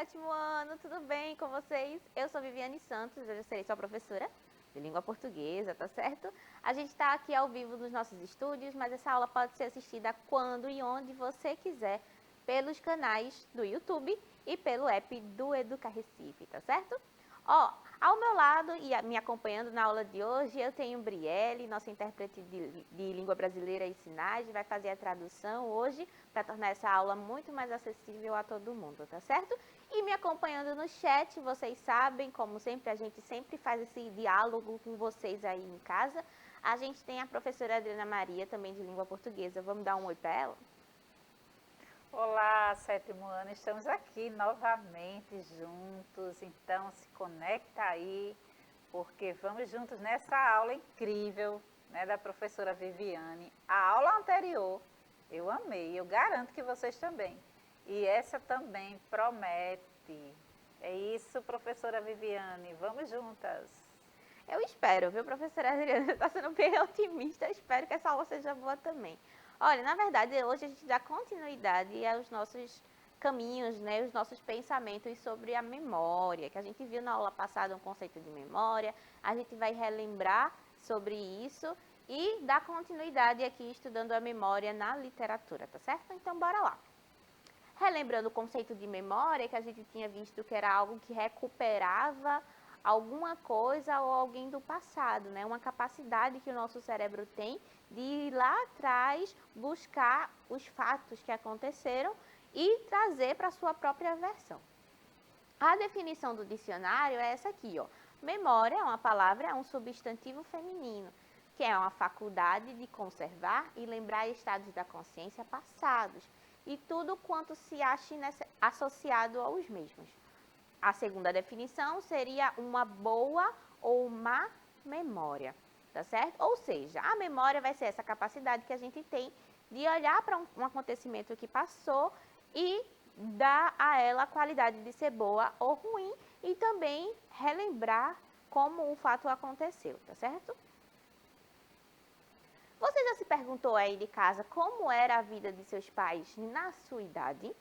sétimo ano, tudo bem com vocês? Eu sou Viviane Santos, hoje eu serei sua professora de língua portuguesa, tá certo? A gente está aqui ao vivo nos nossos estúdios, mas essa aula pode ser assistida quando e onde você quiser, pelos canais do YouTube e pelo app do Educa Recife, tá certo? Ó, ao meu lado e me acompanhando na aula de hoje, eu tenho Brielle, nossa intérprete de língua brasileira e sinais, vai fazer a tradução hoje para tornar essa aula muito mais acessível a todo mundo, tá certo? E me acompanhando no chat, vocês sabem, como sempre, a gente sempre faz esse diálogo com vocês aí em casa. A gente tem a professora Adriana Maria, também de língua portuguesa. Vamos dar um oi para ela? Olá, sétimo ano, estamos aqui novamente juntos, então se conecta aí, porque vamos juntos nessa aula incrível, né, da professora Viviane. A aula anterior eu amei, eu garanto que vocês também. E essa também promete. É isso, professora Viviane, vamos juntas. Eu espero, viu, professora Adriana? Está sendo bem otimista, eu espero que essa aula seja boa também. Olha, na verdade, hoje a gente dá continuidade aos nossos caminhos, né, os nossos pensamentos sobre a memória, que a gente viu na aula passada um conceito de memória, a gente vai relembrar sobre isso e dar continuidade aqui estudando a memória na literatura, tá certo? Então, bora lá. Relembrando o conceito de memória, que a gente tinha visto que era algo que recuperava alguma coisa ou alguém do passado, né? Uma capacidade que o nosso cérebro tem de ir lá atrás buscar os fatos que aconteceram e trazer para a sua própria versão. A definição do dicionário é essa aqui, ó. Memória é uma palavra, é um substantivo feminino, que é uma faculdade de conservar e lembrar estados da consciência passados e tudo quanto se ache associado aos mesmos. A segunda definição seria uma boa ou má memória, tá certo? Ou seja, a memória vai ser essa capacidade que a gente tem de olhar para um acontecimento que passou e dar a ela a qualidade de ser boa ou ruim e também relembrar como o fato aconteceu, tá certo? Você já se perguntou aí de casa como era a vida de seus pais na sua idade?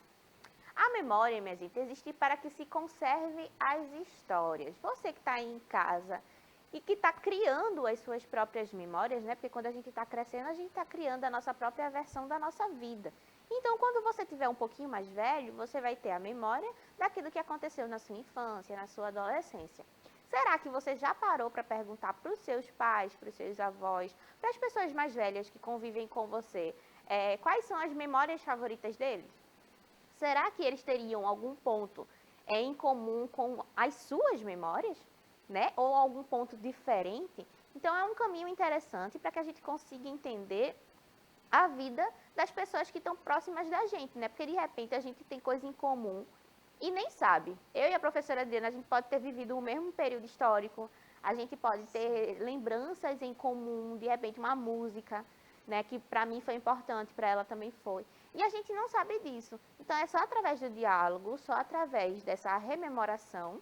A memória, minha gente, existe para que se conserve as histórias. Você que está aí em casa e que está criando as suas próprias memórias, né? Porque quando a gente está crescendo, a gente está criando a nossa própria versão da nossa vida. Então, quando você tiver um pouquinho mais velho, você vai ter a memória daquilo que aconteceu na sua infância, na sua adolescência. Será que você já parou para perguntar para os seus pais, para os seus avós, para as pessoas mais velhas que convivem com você, quais são as memórias favoritas deles? Será que eles teriam algum ponto em comum com as suas memórias, né? Ou algum ponto diferente? Então é um caminho interessante para que a gente consiga entender a vida das pessoas que estão próximas da gente, né? Porque de repente a gente tem coisa em comum e nem sabe. Eu e a professora Adriana, a gente pode ter vivido o mesmo período histórico, a gente pode ter lembranças em comum, de repente uma música, né, que para mim foi importante, para ela também foi. E a gente não sabe disso. Então é só através do diálogo, só através dessa rememoração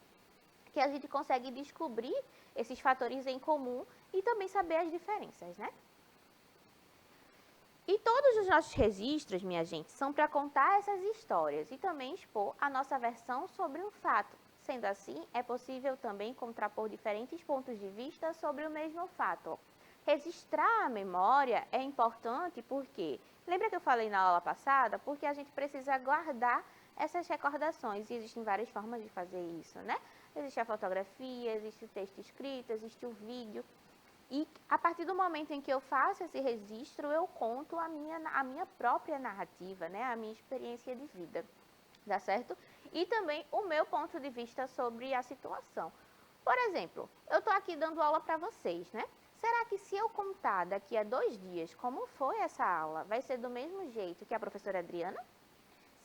que a gente consegue descobrir esses fatores em comum e também saber as diferenças, né? E todos os nossos registros, minha gente, são para contar essas histórias e também expor a nossa versão sobre um fato. Sendo assim, é possível também contrapor diferentes pontos de vista sobre o mesmo fato. Registrar a memória é importante porque, lembra que eu falei na aula passada? Porque a gente precisa guardar essas recordações e existem várias formas de fazer isso, né? Existe a fotografia, existe o texto escrito, existe o vídeo. E a partir do momento em que eu faço esse registro, eu conto a minha própria narrativa, né? A minha experiência de vida, dá certo? E também o meu ponto de vista sobre a situação. Por exemplo, eu estou aqui dando aula para vocês, né? Será que se eu contar daqui a 2 dias como foi essa aula, vai ser do mesmo jeito que a professora Adriana?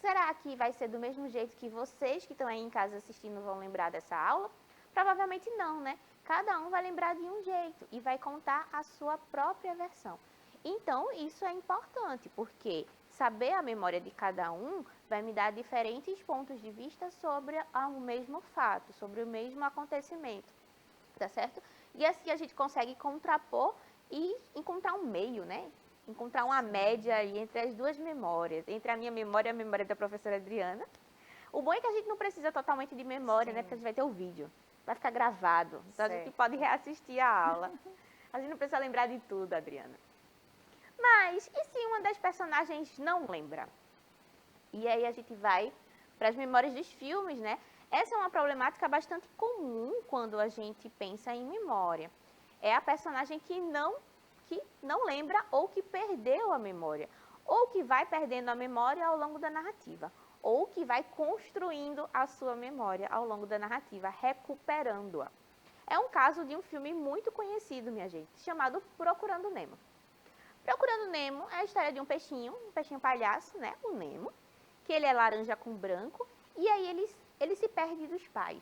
Será que vai ser do mesmo jeito que vocês que estão aí em casa assistindo vão lembrar dessa aula? Provavelmente não, né? Cada um vai lembrar de um jeito e vai contar a sua própria versão. Então, isso é importante, porque saber a memória de cada um vai me dar diferentes pontos de vista sobre o mesmo fato, sobre o mesmo acontecimento, tá certo? E assim a gente consegue contrapor e encontrar um meio, né? Encontrar uma média aí entre as duas memórias, entre a minha memória e a memória da professora Adriana, O bom é que a gente não precisa totalmente de memória, né? Sim. Porque a gente vai ter o vídeo. Vai ficar gravado. Então a gente Certo. pode reassistir a aula. A gente não precisa lembrar de tudo, Adriana. Mas, e se uma das personagens não lembra? E aí a gente vai para as memórias dos filmes, né? Essa é uma problemática bastante comum quando a gente pensa em memória. É a personagem que não lembra ou que perdeu a memória. Ou que vai perdendo a memória ao longo da narrativa. Ou que vai construindo a sua memória ao longo da narrativa, recuperando-a. É um caso de um filme muito conhecido, minha gente, chamado Procurando Nemo. Procurando Nemo é a história de um peixinho palhaço, né? O Nemo, que ele é laranja com branco, e aí ele se perde dos pais.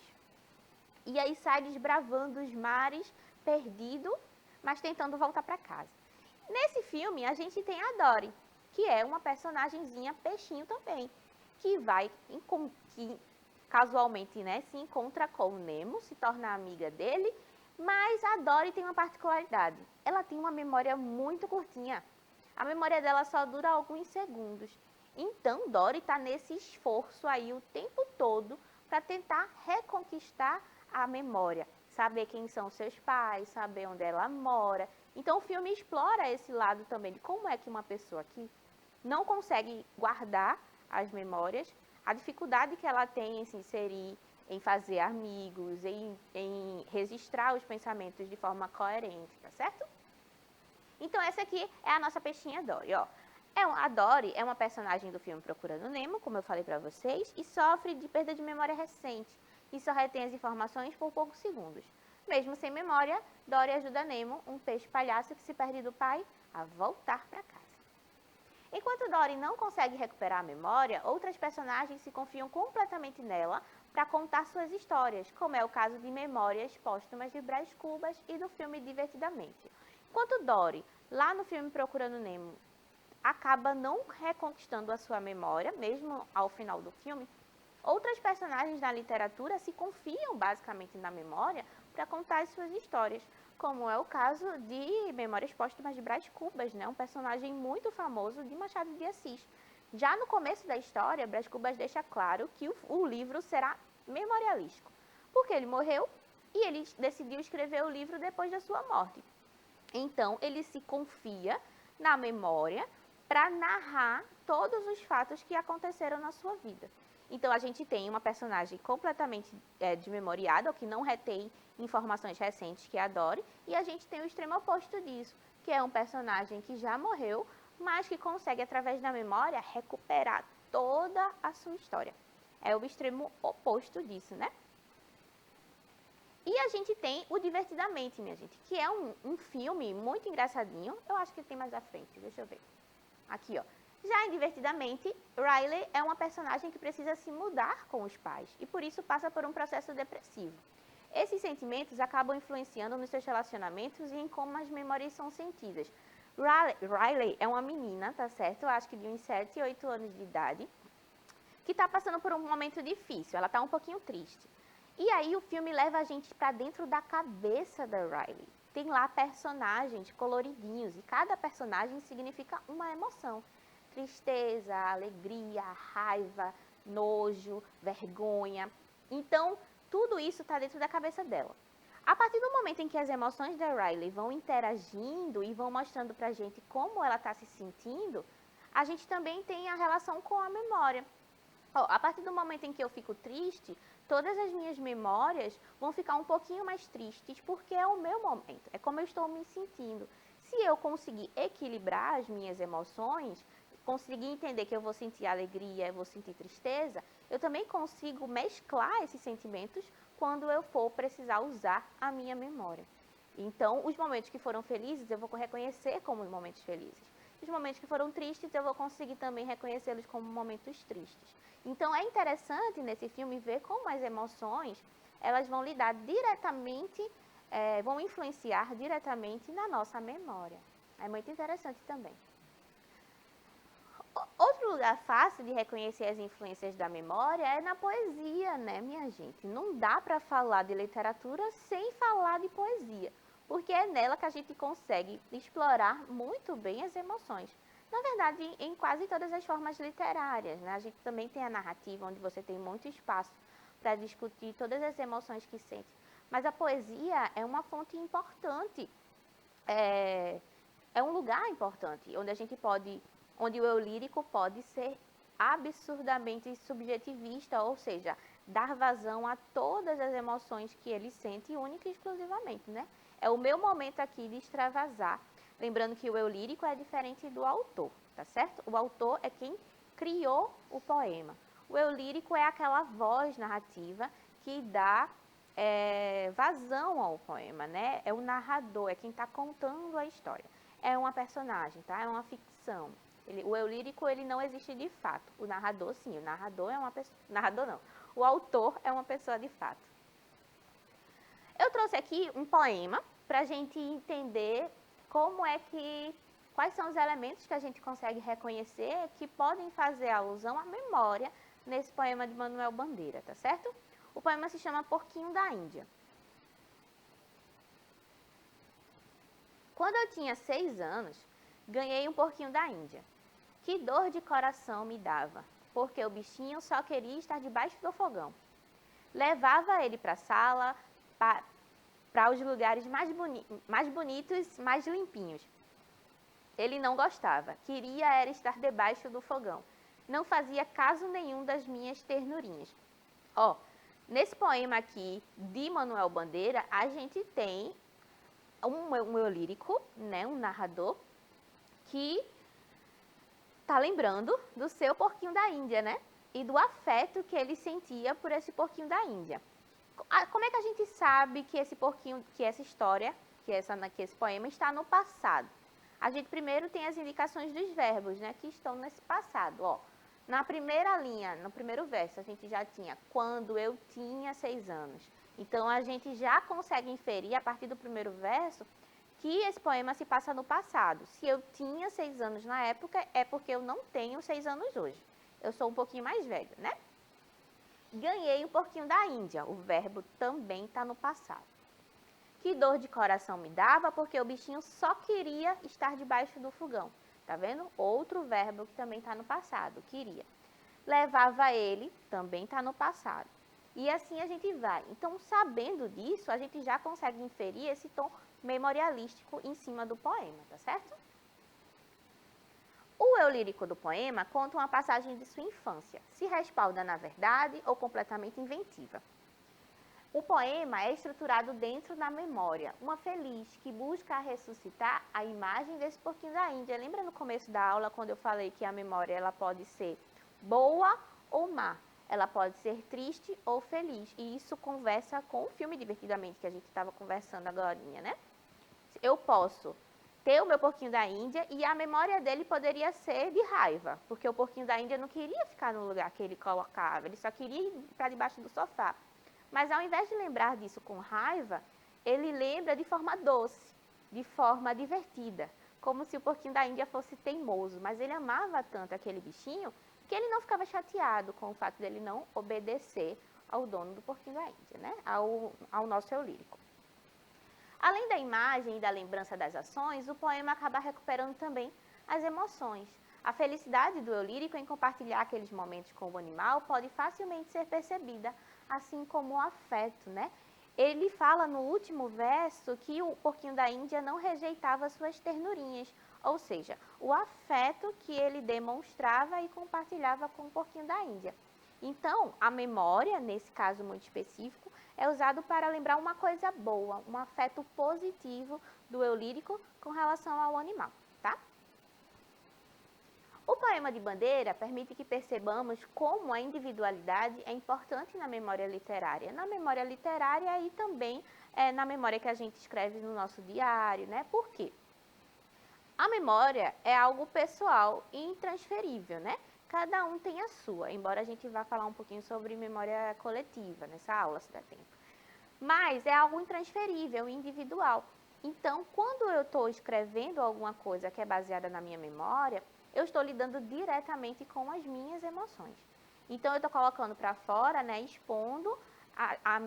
E aí sai desbravando os mares, perdido, mas tentando voltar para casa. Nesse filme, a gente tem a Dory, que é uma personagenzinha peixinho também, que casualmente, né, se encontra com o Nemo, se torna amiga dele, mas a Dory tem uma particularidade. Ela tem uma memória muito curtinha. A memória dela só dura alguns segundos. Então, Dory está nesse esforço aí o tempo todo para tentar reconquistar a memória. Saber quem são seus pais, saber onde ela mora. Então, o filme explora esse lado também de como é que uma pessoa que não consegue guardar as memórias, a dificuldade que ela tem em se inserir, em fazer amigos, em registrar os pensamentos de forma coerente, tá certo? Então, essa aqui é a nossa peixinha Dory, ó. A Dory é uma personagem do filme Procurando Nemo, como eu falei para vocês, e sofre de perda de memória recente e só retém as informações por poucos segundos. Mesmo sem memória, Dory ajuda Nemo, um peixe palhaço que se perde do pai, a voltar para casa. Enquanto Dory não consegue recuperar a memória, outras personagens se confiam completamente nela para contar suas histórias, como é o caso de Memórias Póstumas de Brás Cubas e do filme Divertidamente. Enquanto Dory, lá no filme Procurando Nemo, acaba não reconquistando a sua memória, mesmo ao final do filme, outras personagens da literatura se confiam basicamente na memória para contar as suas histórias, como é o caso de Memórias Póstumas de Brás Cubas, né? Um personagem muito famoso de Machado de Assis. Já no começo da história, Brás Cubas deixa claro que o livro será memorialístico, porque ele morreu e ele decidiu escrever o livro depois da sua morte. Então, ele se confia na memória para narrar todos os fatos que aconteceram na sua vida. Então, a gente tem uma personagem completamente desmemoriada, ou que não retém informações recentes, que é a Dory, e a gente tem o extremo oposto disso, que é um personagem que já morreu, mas que consegue, através da memória, recuperar toda a sua história. É o extremo oposto disso, né? E a gente tem o Divertidamente, minha gente, que é um filme muito engraçadinho. Eu acho que tem mais à frente, deixa eu ver. Aqui, ó. Já em Divertidamente, Riley é uma personagem que precisa se mudar com os pais e por isso passa por um processo depressivo. Esses sentimentos acabam influenciando nos seus relacionamentos e em como as memórias são sentidas. Riley é uma menina, tá certo? Eu acho que de uns 7, 8 anos de idade, que está passando por um momento difícil. Ela está um pouquinho triste. E aí o filme leva a gente para dentro da cabeça da Riley. Tem lá personagens coloridinhos e cada personagem significa uma emoção. Tristeza, alegria, raiva, nojo, vergonha. Então, tudo isso está dentro da cabeça dela. A partir do momento em que as emoções da Riley vão interagindo e vão mostrando para a gente como ela está se sentindo, a gente também tem a relação com a memória. A partir do momento em que eu fico triste, todas as minhas memórias vão ficar um pouquinho mais tristes, porque é o meu momento, é como eu estou me sentindo. Se eu conseguir equilibrar as minhas emoções, conseguir entender que eu vou sentir alegria, eu vou sentir tristeza, eu também consigo mesclar esses sentimentos quando eu for precisar usar a minha memória. Então, os momentos que foram felizes, eu vou reconhecer como momentos felizes. Os momentos que foram tristes, eu vou conseguir também reconhecê-los como momentos tristes. Então, é interessante nesse filme ver como as emoções, elas vão lidar diretamente, vão influenciar diretamente na nossa memória. É muito interessante também. Outro lugar fácil de reconhecer as influências da memória é na poesia, né, minha gente? Não dá para falar de literatura sem falar de poesia, porque é nela que a gente consegue explorar muito bem as emoções. Na verdade, em quase todas as formas literárias, né? A gente também tem a narrativa, onde você tem muito espaço para discutir todas as emoções que sente. Mas a poesia é uma fonte importante, é um lugar importante, onde a gente pode, onde o eu lírico pode ser absurdamente subjetivista, ou seja, dar vazão a todas as emoções que ele sente única e exclusivamente, né? É o meu momento aqui de extravasar. Lembrando que o eu lírico é diferente do autor, tá certo? O autor é quem criou o poema. O eu lírico é aquela voz narrativa que dá vazão ao poema, né? É o narrador, é quem está contando a história. É uma personagem, tá? É uma ficção. O eu lírico, ele não existe de fato. O narrador, sim. O narrador é uma pessoa... Narrador, não. O autor é uma pessoa de fato. Eu trouxe aqui um poema para a gente entender como é que... Quais são os elementos que a gente consegue reconhecer que podem fazer alusão à memória nesse poema de Manuel Bandeira, tá certo? O poema se chama Porquinho da Índia. Quando eu tinha 6 anos, ganhei um porquinho da Índia. Que dor de coração me dava, porque o bichinho só queria estar debaixo do fogão. Levava ele para a sala, para os lugares mais bonitos, mais limpinhos. Ele não gostava, queria era estar debaixo do fogão. Não fazia caso nenhum das minhas ternurinhas. Nesse poema aqui de Manuel Bandeira, a gente tem um eu lírico, né, um narrador, que tá lembrando do seu porquinho da Índia, né? E do afeto que ele sentia por esse porquinho da Índia. Como é que a gente sabe que esse porquinho, que essa história, que esse poema está no passado? A gente primeiro tem as indicações dos verbos, né, que estão nesse passado, Na primeira linha, no primeiro verso, a gente já tinha quando eu tinha 6 anos. Então, a gente já consegue inferir, a partir do primeiro verso, que esse poema se passa no passado. Se eu tinha 6 anos na época, é porque eu não tenho 6 anos hoje. Eu sou um pouquinho mais velha, né? Ganhei um porquinho da Índia. O verbo também está no passado. Que dor de coração me dava, porque o bichinho só queria estar debaixo do fogão. Tá vendo? Outro verbo que também está no passado, queria. Levava ele, também está no passado. E assim a gente vai. Então, sabendo disso, a gente já consegue inferir esse tom memorialístico em cima do poema, tá certo? O eu lírico do poema conta uma passagem de sua infância, se respalda na verdade ou completamente inventiva. O poema é estruturado dentro da memória, uma feliz que busca ressuscitar a imagem desse porquinho da Índia. Lembra no começo da aula quando eu falei que a memória ela pode ser boa ou má? Ela pode ser triste ou feliz. E isso conversa com o filme Divertidamente, que a gente estava conversando agora, né? Eu posso ter o meu porquinho da Índia e a memória dele poderia ser de raiva, porque o porquinho da Índia não queria ficar no lugar que ele colocava, ele só queria ir para debaixo do sofá. Mas ao invés de lembrar disso com raiva, ele lembra de forma doce, de forma divertida, como se o porquinho da Índia fosse teimoso, mas ele amava tanto aquele bichinho que ele não ficava chateado com o fato dele não obedecer ao dono do porquinho da Índia, né? ao nosso eu lírico. Além da imagem e da lembrança das ações, o poema acaba recuperando também as emoções. A felicidade do eu lírico em compartilhar aqueles momentos com o animal pode facilmente ser percebida, assim como o afeto, né? Ele fala no último verso que o porquinho da Índia não rejeitava suas ternurinhas, ou seja, o afeto que ele demonstrava e compartilhava com o porquinho da Índia. Então, a memória, nesse caso muito específico, é usado para lembrar uma coisa boa, um afeto positivo do eu lírico com relação ao animal, tá? O poema de Bandeira permite que percebamos como a individualidade é importante na memória literária. Na memória literária e também na memória que a gente escreve no nosso diário, né? Por quê? A memória é algo pessoal e intransferível, né? Cada um tem a sua, embora a gente vá falar um pouquinho sobre memória coletiva nessa aula, se der tempo. Mas é algo intransferível, individual. Então, quando eu estou escrevendo alguma coisa que é baseada na minha memória, eu estou lidando diretamente com as minhas emoções. Então, eu estou colocando para fora, né, expondo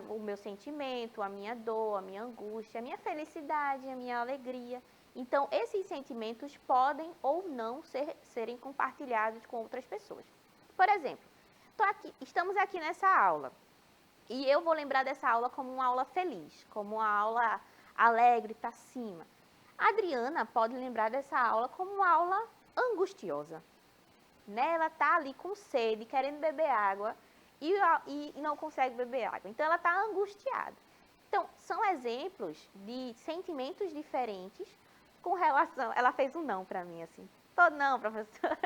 o meu sentimento, a minha dor, a minha angústia, a minha felicidade, a minha alegria. Então, esses sentimentos podem ou não serem compartilhados com outras pessoas. Por exemplo, estamos aqui nessa aula e eu vou lembrar dessa aula como uma aula feliz, como uma aula alegre, para cima. A Adriana pode lembrar dessa aula como uma aula angustiosa. Né? Ela está ali com sede, querendo beber água e não consegue beber água. Então, ela está angustiada. Então, são exemplos de sentimentos diferentes com relação... Ela fez um não para mim, assim. Todo não, professora.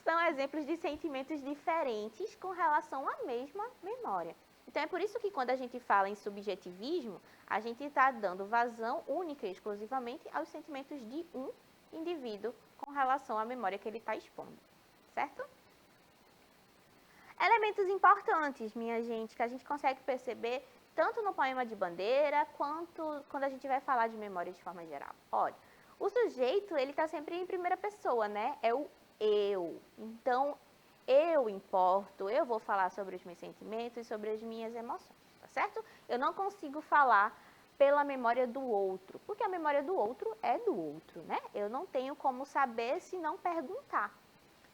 São exemplos de sentimentos diferentes com relação à mesma memória. Então, é por isso que quando a gente fala em subjetivismo, a gente está dando vazão única e exclusivamente aos sentimentos de um indivíduo com relação à memória que ele está expondo. Certo? Elementos importantes, minha gente, que a gente consegue perceber tanto no poema de bandeira, quanto quando a gente vai falar de memória de forma geral. Olha, o sujeito, ele está sempre em primeira pessoa, né? É o eu. Então, eu importo, eu vou falar sobre os meus sentimentos e sobre as minhas emoções, tá certo? Eu não consigo falar pela memória do outro, porque a memória do outro é do outro, né? Eu não tenho como saber se não perguntar.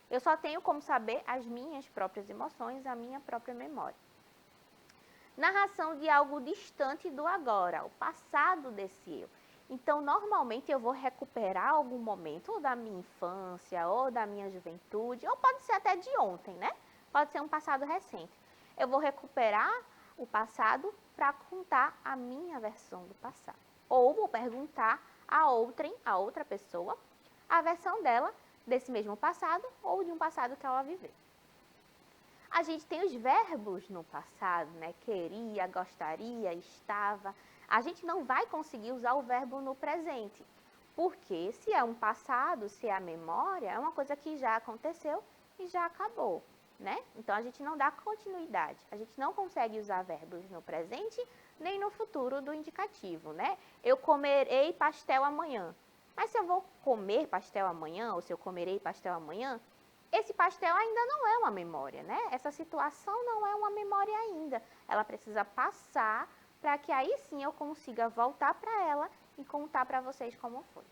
Eu só tenho como saber as minhas próprias emoções, a minha própria memória. Narração de algo distante do agora, o passado desse eu. Então, normalmente eu vou recuperar algum momento, ou da minha infância, ou da minha juventude, ou pode ser até de ontem, né? Pode ser um passado recente. Eu vou recuperar o passado para contar a minha versão do passado. Ou vou perguntar a outra pessoa, a versão dela desse mesmo passado, ou de um passado que ela viveu. A gente tem os verbos no passado, né? Queria, gostaria, estava. A gente não vai conseguir usar o verbo no presente, porque se é um passado, se é a memória, é uma coisa que já aconteceu e já acabou, né? Então, a gente não dá continuidade. A gente não consegue usar verbos no presente nem no futuro do indicativo, né? Eu comerei pastel amanhã. Mas se eu vou comer pastel amanhã, ou se eu comerei pastel amanhã, esse pastel ainda não é uma memória, né? Essa situação não é uma memória ainda. Ela precisa passar para que aí sim eu consiga voltar para ela e contar para vocês como foi.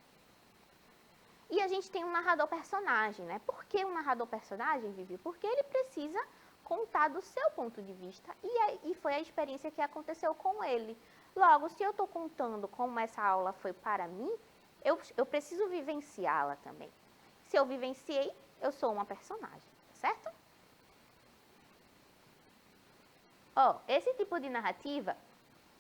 E a gente tem um narrador personagem, né? Por que um narrador personagem, Vivi? Porque ele precisa contar do seu ponto de vista e foi a experiência que aconteceu com ele. Logo, se eu estou contando como essa aula foi para mim, eu preciso vivenciá-la também. Se eu vivenciei, eu sou uma personagem, certo? Esse tipo de narrativa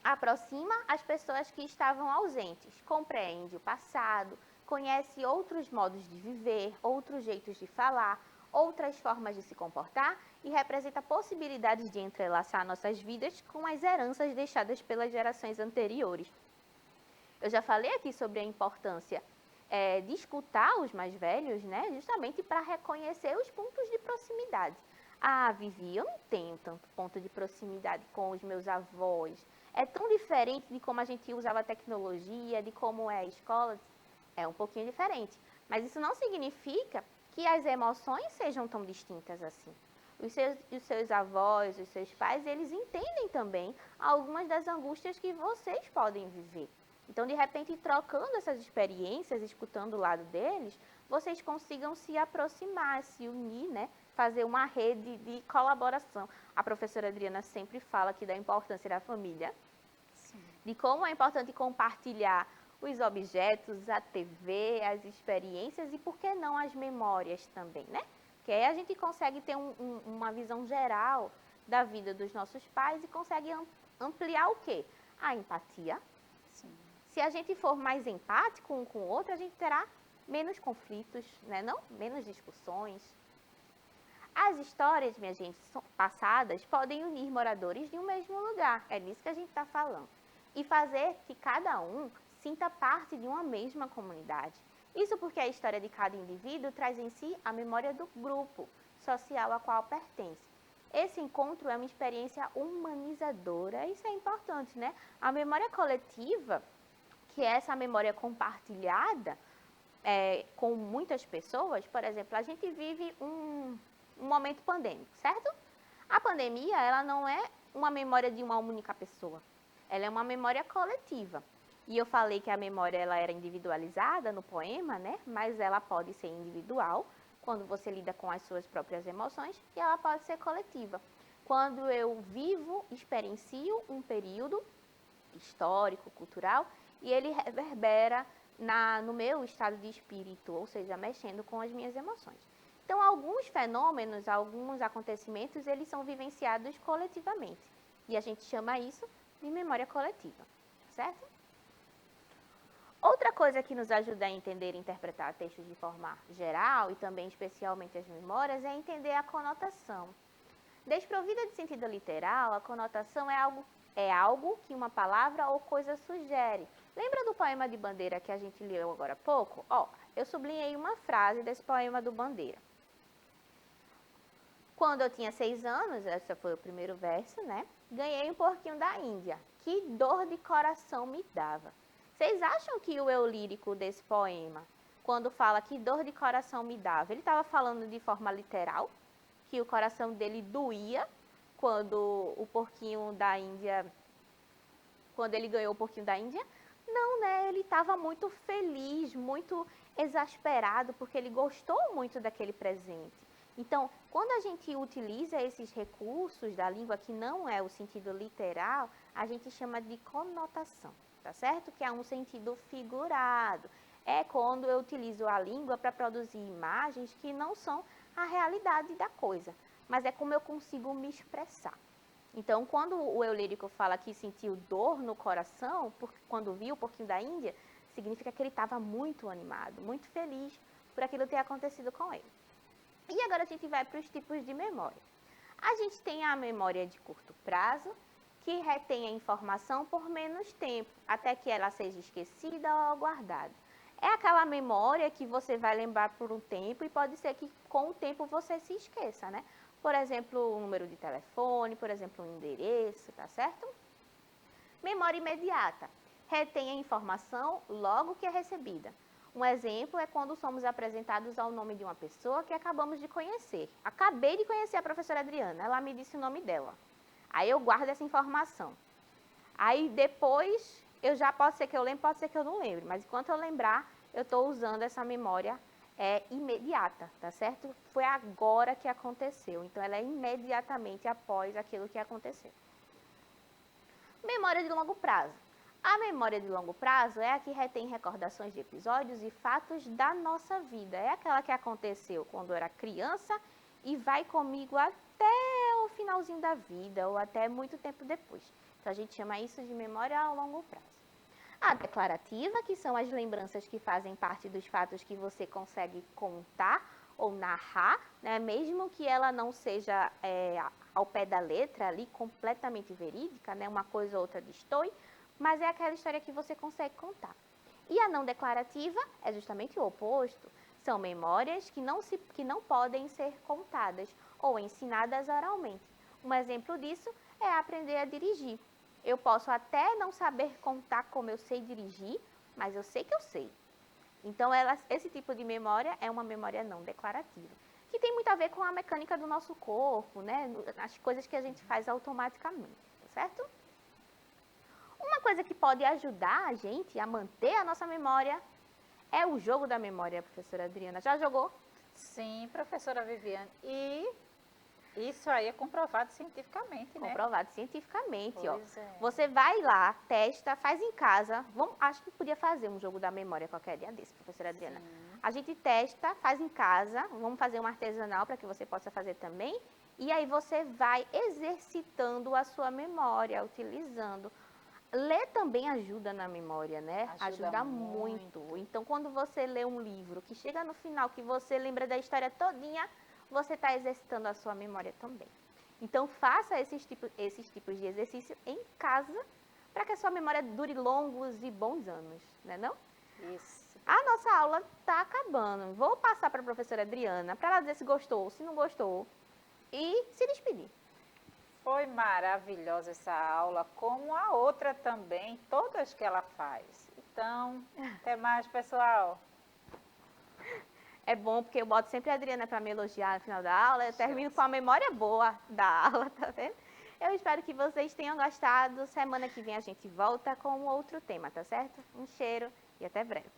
aproxima as pessoas que estavam ausentes, compreende o passado, conhece outros modos de viver, outros jeitos de falar, outras formas de se comportar e representa possibilidades de entrelaçar nossas vidas com as heranças deixadas pelas gerações anteriores. Eu já falei aqui sobre a importância de escutar os mais velhos, né? Justamente para reconhecer os pontos de proximidade. Ah, Vivi, eu não tenho tanto ponto de proximidade com os meus avós. É tão diferente de como a gente usava a tecnologia, de como é a escola. É um pouquinho diferente. Mas isso não significa que as emoções sejam tão distintas assim. Os seus avós, os seus pais, eles entendem também algumas das angústias que vocês podem viver. Então, de repente, trocando essas experiências, escutando o lado deles, vocês consigam se aproximar, se unir, né? Fazer uma rede de colaboração. A professora Adriana sempre fala aqui da importância da família, sim, de como é importante compartilhar os objetos, a TV, as experiências e, por que não, as memórias também, né? Que aí a gente consegue ter uma visão geral da vida dos nossos pais e consegue ampliar o quê? A empatia. Sim. Se a gente for mais empático um com o outro, a gente terá menos conflitos, né? Não? Menos discussões. As histórias, minha gente, passadas, podem unir moradores de um mesmo lugar. É disso que a gente está falando. E fazer que cada um sinta parte de uma mesma comunidade. Isso porque a história de cada indivíduo traz em si a memória do grupo social a qual pertence. Esse encontro é uma experiência humanizadora. Isso é importante, né? A memória coletiva, que é essa memória compartilhada com muitas pessoas, por exemplo, a gente vive um momento pandêmico, certo? A pandemia, ela não é uma memória de uma única pessoa. Ela é uma memória coletiva. E eu falei que a memória ela era individualizada no poema, né? Mas ela pode ser individual, quando você lida com as suas próprias emoções, e ela pode ser coletiva. Quando eu vivo, experiencio um período histórico, cultural, e ele reverbera no meu estado de espírito, ou seja, mexendo com as minhas emoções. Então, alguns fenômenos, alguns acontecimentos, eles são vivenciados coletivamente. E a gente chama isso de memória coletiva, certo? Outra coisa que nos ajuda a entender e interpretar textos de forma geral, e também especialmente as memórias, é entender a conotação. Desprovida de sentido literal, a conotação é algo que uma palavra ou coisa sugere. Lembra do poema de Bandeira que a gente leu agora há pouco? Eu sublinhei uma frase desse poema do Bandeira. Quando eu tinha 6 anos, esse foi o primeiro verso, né? Ganhei um porquinho da Índia. Que dor de coração me dava. Vocês acham que o eu lírico desse poema, quando fala que dor de coração me dava, ele estava falando de forma literal? Que o coração dele doía quando o porquinho da Índia, quando ele ganhou o porquinho da Índia? Não, né? Ele estava muito feliz, muito exasperado, porque ele gostou muito daquele presente. Então, quando a gente utiliza esses recursos da língua, que não é o sentido literal, a gente chama de conotação, tá certo? Que é um sentido figurado. É quando eu utilizo a língua para produzir imagens que não são a realidade da coisa, mas é como eu consigo me expressar. Então, quando o eu lírico fala que sentiu dor no coração, quando viu o porquinho da Índia, significa que ele estava muito animado, muito feliz por aquilo ter acontecido com ele. E agora a gente vai para os tipos de memória. A gente tem a memória de curto prazo, que retém a informação por menos tempo, até que ela seja esquecida ou guardada. É aquela memória que você vai lembrar por um tempo e pode ser que com o tempo você se esqueça, né? Por exemplo, o número de telefone, por exemplo, um endereço, tá certo? Memória imediata. Retém a informação logo que é recebida. Um exemplo é quando somos apresentados ao nome de uma pessoa que acabamos de conhecer. Acabei de conhecer a professora Adriana, ela me disse o nome dela. Aí eu guardo essa informação. Aí depois, pode ser que eu lembre, pode ser que eu não lembre, mas enquanto eu lembrar, eu estou usando essa memória imediata, tá certo? Foi agora que aconteceu, então ela é imediatamente após aquilo que aconteceu. Memória de longo prazo. A memória de longo prazo é a que retém recordações de episódios e fatos da nossa vida. É aquela que aconteceu quando eu era criança e vai comigo até o finalzinho da vida ou até muito tempo depois. Então, a gente chama isso de memória a longo prazo. A declarativa, que são as lembranças que fazem parte dos fatos que você consegue contar ou narrar, né? Mesmo que ela não seja ao pé da letra ali, completamente verídica, né? Uma coisa ou outra destoe, mas é aquela história que você consegue contar. E a não declarativa é justamente o oposto. São memórias que não podem ser contadas ou ensinadas oralmente. Um exemplo disso é aprender a dirigir. Eu posso até não saber contar como eu sei dirigir, mas eu sei que eu sei. Então, esse tipo de memória é uma memória não declarativa, que tem muito a ver com a mecânica do nosso corpo, né? As coisas que a gente faz automaticamente, certo? Uma coisa que pode ajudar a gente a manter a nossa memória é o jogo da memória, professora Adriana. Já jogou? Sim, professora Viviane. E isso aí é comprovado cientificamente, né? Comprovado cientificamente, Pois é. Você vai lá, testa, faz em casa. Acho que podia fazer um jogo da memória qualquer dia desse, professora Adriana. Sim. A gente testa, faz em casa. Vamos fazer um artesanal para que você possa fazer também. E aí você vai exercitando a sua memória, utilizando. Ler também ajuda na memória, né? Ajuda muito. Então, quando você lê um livro que chega no final, que você lembra da história todinha, você está exercitando a sua memória também. Então, faça esses tipos de exercício em casa, para que a sua memória dure longos e bons anos, né não? Isso. A nossa aula está acabando. Vou passar para a professora Adriana, para ela dizer se gostou, se não gostou, e se despedir. Foi maravilhosa essa aula, como a outra também, todas que ela faz. Então, até mais, pessoal. É bom porque eu boto sempre a Adriana para me elogiar no final da aula, eu termino com a memória boa da aula, tá vendo? Eu espero que vocês tenham gostado. Semana que vem a gente volta com um outro tema, tá certo? Um cheiro e até breve.